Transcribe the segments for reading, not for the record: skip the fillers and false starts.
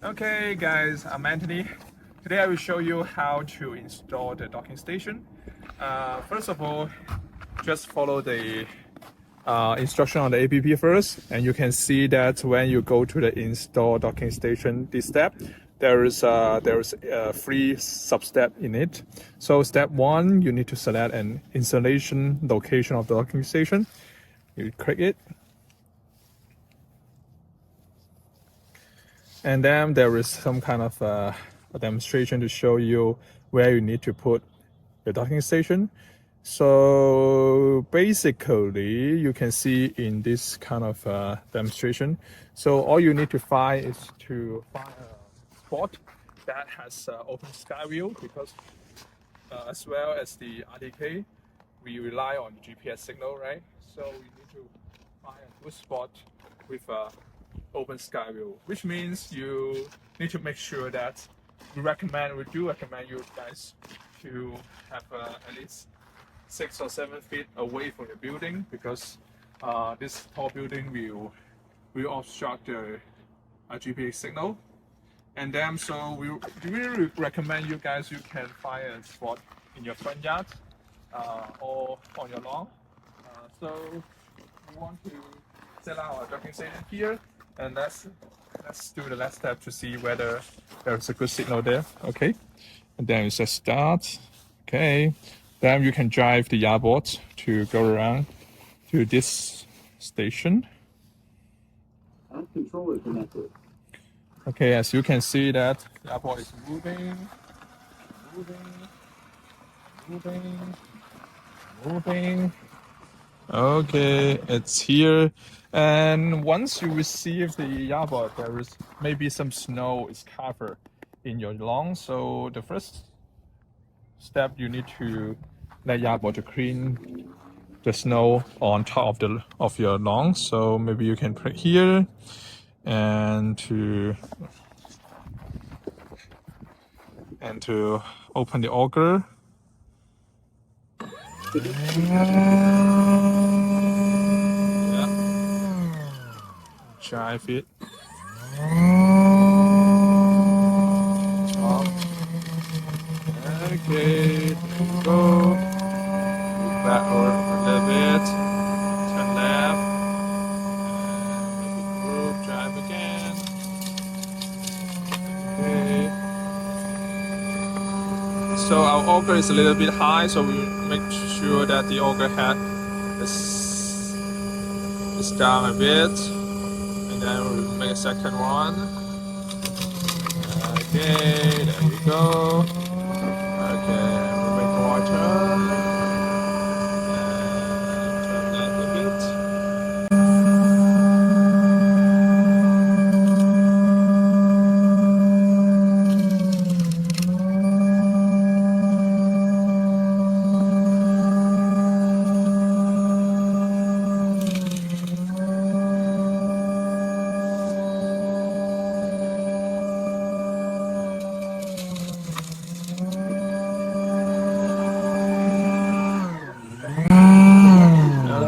Okay guys, I'm Anthony. Today I will show you how to install the docking station. First of all, just follow the instruction on the app first, and you can see that when you go to the install docking station, this step, there is a free sub-step in it. So step 1, you need to select an installation location of the docking station. You click it. And then there is some kind of a demonstration to show you where you need to put the docking station. So basically, you can see in this kind of demonstration. So all you need to find is to find a spot that has open sky view, because as well as the RDK, we rely on GPS signal, right? So we need to find a good spot with open sky view, which means you need to make sure that we do recommend you guys to have at least 6 or 7 feet away from the building, because this tall building will obstruct the GPS signal. And then so we really recommend you guys, you can find a spot in your front yard or on your lawn. So we want to set out our docking station here, and let's do the last step to see whether there's a good signal there. Okay, and then you say start. Okay, then you can drive the Yarbo to go around to this station. And controller connected. Okay, as you can see that Yarbo is moving. Okay, it's here. And once you receive the Yarbo, there is maybe some snow is covered in your lawn. So the first step, you need to let Yarbo to clean the snow on top of your lawn. So maybe you can put here and to open the auger. Drive it. Okay, there you go. Move backward a little bit. Turn left. And make it group. Drive again. Okay. So our auger is a little bit high, so we make sure that the auger head is down a bit. And then we'll make a second one. Okay, there we go. Okay, we'll make more turn. And turn left a bit.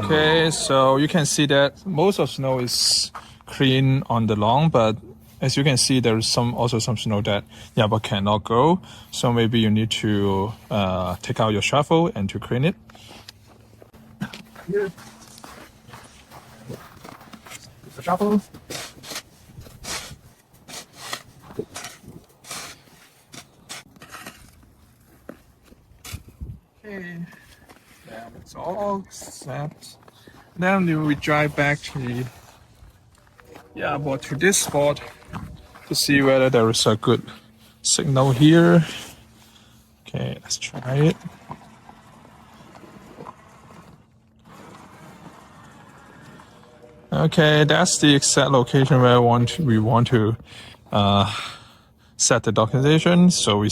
Okay, so you can see that most of snow is clean on the lawn, but as you can see, there is also some snow that Yarbo cannot go. So maybe you need to take out your shovel and to clean it. Here, the shovel. Okay, then it's all set. Then we drive back to the Yarbo to this spot to see whether there is a good signal here. Okay, let's try it. Okay, that's the exact location where we want to set the docking station. So we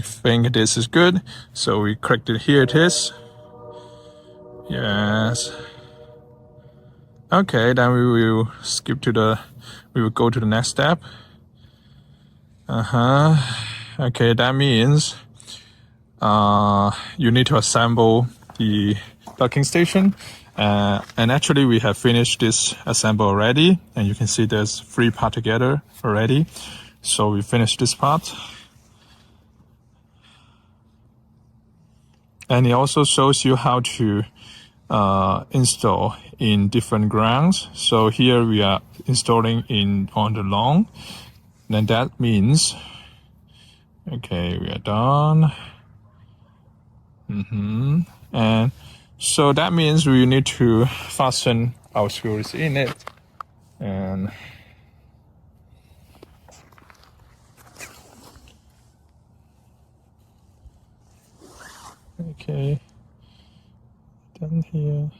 think this is good. So we clicked it. Here it is. Yes. Okay, then we will go to the next step. Okay, that means you need to assemble the docking station. And actually we have finished this assemble already, and you can see there's 3 parts together already. So we finished this part. And it also shows you how to install in different grounds. So here we are installing on the lawn. Then that means, okay, we are done. And so that means we need to fasten our screws in it. And okay, done here.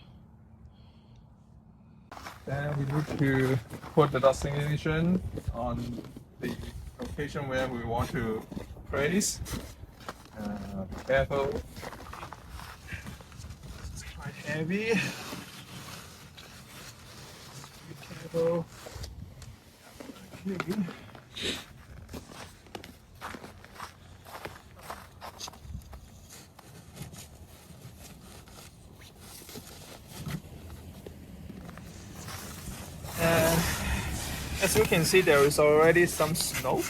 Then we need to put the destination on the location where we want to place. Be careful. It's quite heavy. Be careful. Okay. And as you can see, there is already some snow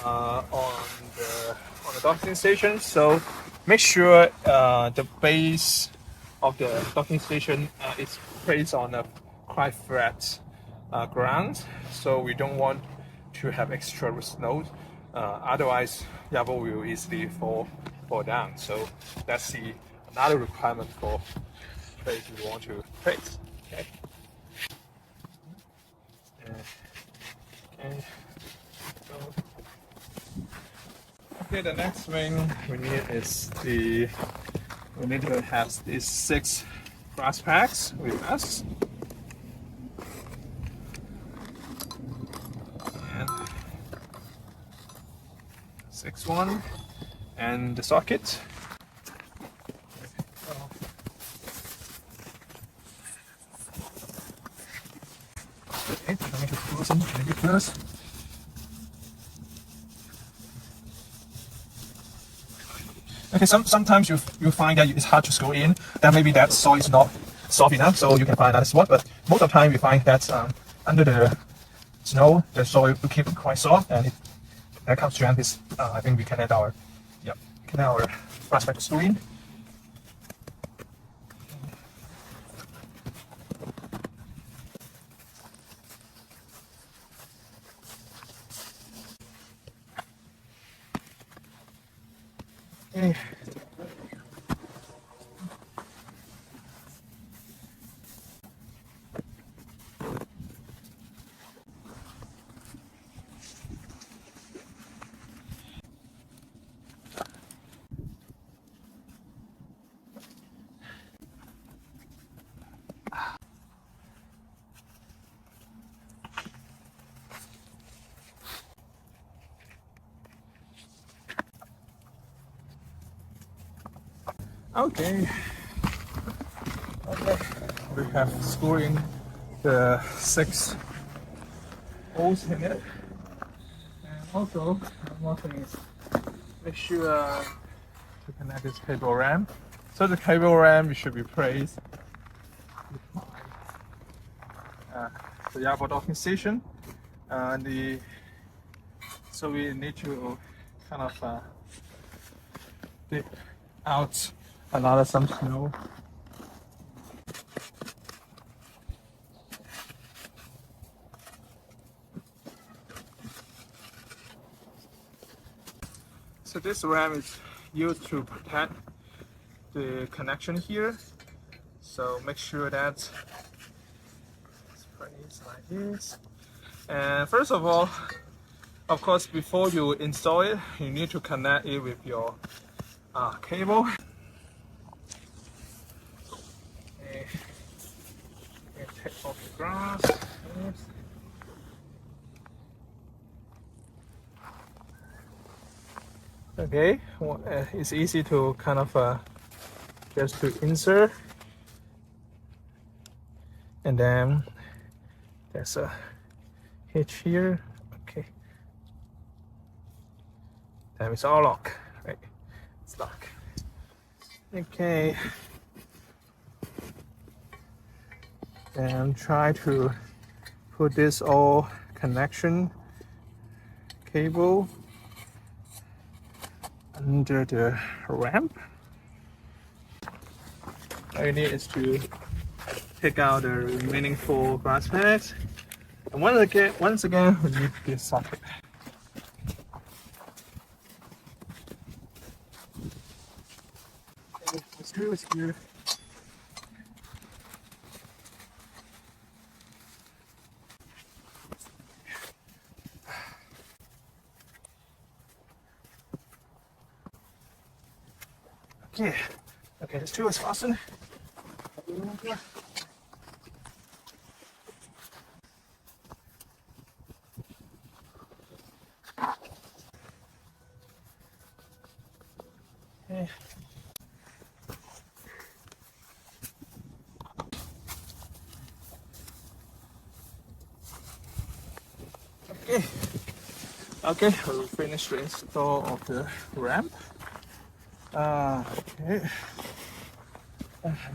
on the docking station. So make sure the base of the docking station is placed on a quite flat ground. So we don't want to have extra snow. Otherwise, Yarbo will easily fall down. So that's another requirement for place we want to place. Okay. Okay. Okay, the next thing we need is we need to have these 6 grass packs with us. And 6th one, and the socket. Okay, let me just close in maybe first. Okay, sometimes you find that it's hard to screw in. Then maybe that saw is not soft enough, so you can find another spot. But most of the time, you find that under the snow, the soil will keep it quite soft, and that comes to this. I think we can add our brass back to screw in. Okay. Okay. We have screwed in the 6 holes in it. And also, one more thing is make sure to connect this cable ram. So the cable ram should be placed behind the Yarbo docking station. So we need to kind of dig out some snow. So this ram is used to protect the connection here. So make sure that it's placed like this. And first of all, of course, before you install it, you need to connect it with your cable. Okay. Take off the grass. Okay, well, it's easy to kind of just to insert, and then there's a hitch here. Okay, then it's all locked, right? It's locked. Okay, and try to put this all connection cable under the ramp. All you need is to take out the remaining 4 brass pads. And once again, we need this socket. Okay, let's screw. Okay, the screw is fastened. Okay. Okay, we'll finish the install of the ramp. Okay.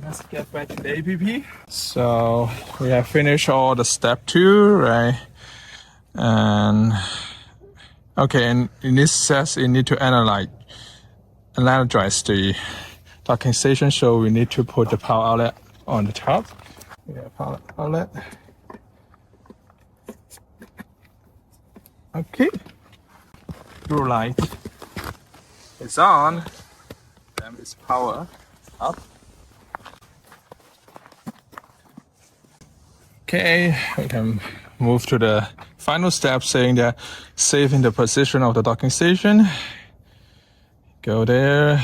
Let's get back to the APP. So we have finished all the step 2, right? And okay, and in this says you need to analyze the docking station, so we need to put the power outlet on the top. Yeah, power outlet. Okay. Blue light is on. Then it's power up. Okay, we can move to the final step, saying that saving the position of the docking station. Go there.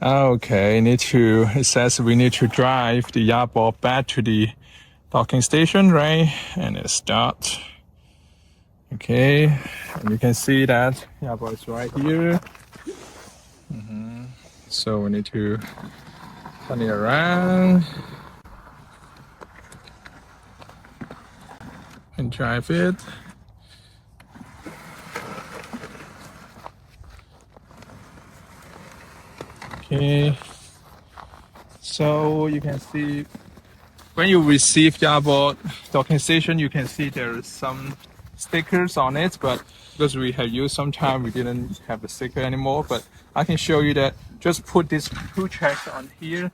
Okay, it says we need to drive the Yarbo back to the docking station, right? And it starts. Okay, and you can see that Yarbo is right here. So we need to turn it around and drive it. Okay, so you can see when you receive Yarbo docking station, you can see there is some stickers on it, but because we have used some time, we didn't have the sticker anymore. But I can show you that just put these 2 checks on here,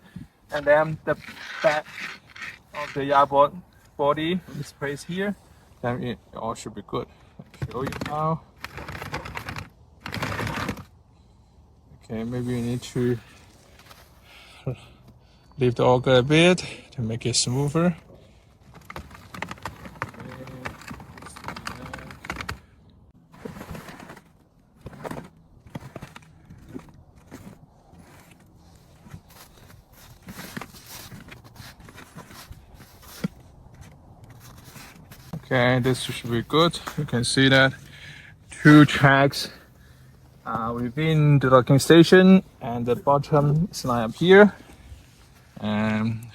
and then the back of the Yarbo body is placed here, then it all should be good. I'll show you now. Okay, maybe you need to lift the auger a bit to make it smoother. Okay, this should be good. You can see that 2 tracks within the docking station, and the bottom is lined up here. And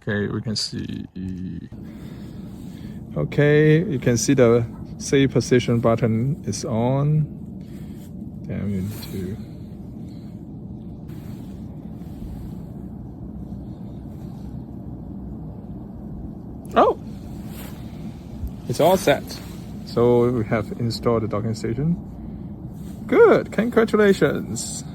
okay, we can see. Okay, you can see the save position button is on. Then we need to. Oh, it's all set. So we have installed the docking station. Good, congratulations.